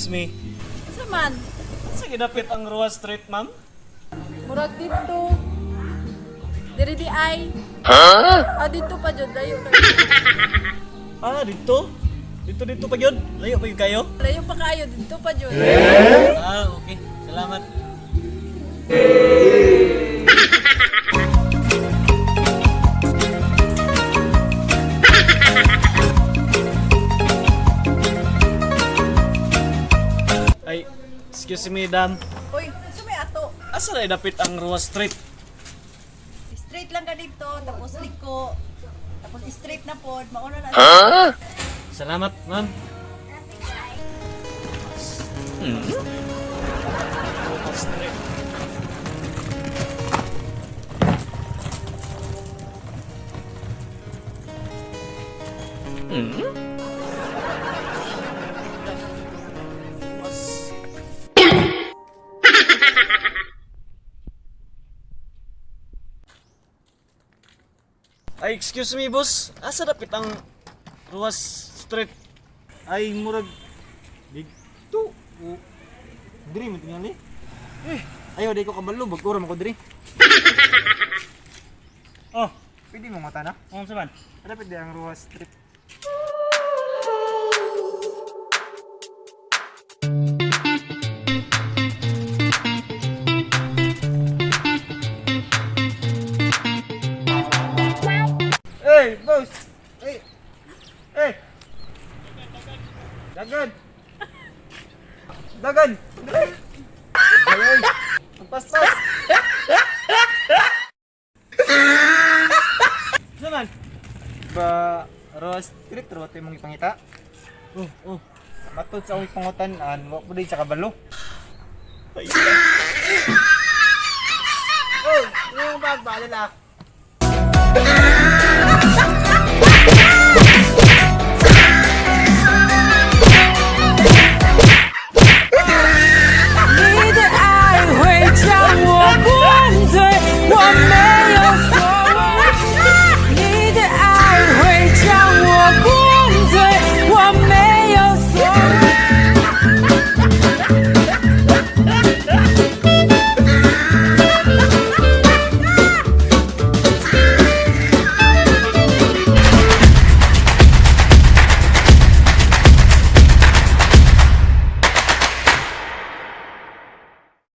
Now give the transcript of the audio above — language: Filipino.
Excuse me. Sa man, Sa ginapit ang Roa Street, ma'am? murag dito. Diri di ay. Ah, dito pa jud layo kayo. Ah, dito? Dito pa yun? Layo pa yun kayo? Layo pa kayo dito pa jud. Ah, okay. Salamat. Ay, excuse me, dam. Uy, sumay ato. Asa na dapit ang Roa Street? Straight lang ka dito, tapos liko. Tapos straight na pod, mauna na. Salamat, ma'am. Roa Street. Mas... Ay, excuse me, boss. Asa dapit ang Ruas Street? Ay murag dito. Diri mo tingnan ni. Ayo di ko kabalo bagura mo ko diri. Oh, pwede mo mata na? Ano saman? Dapat di ang Ruas Street. Hey, boss. Hey. Hey. Dagan. Dagan. Ay, paspas. Saman? Ba Ruas Street ro tay mong ipangita. Oh. Matod sa akong pangutan-an, wa pud sa kabalo. Ay, Oh, yung bag ba nila?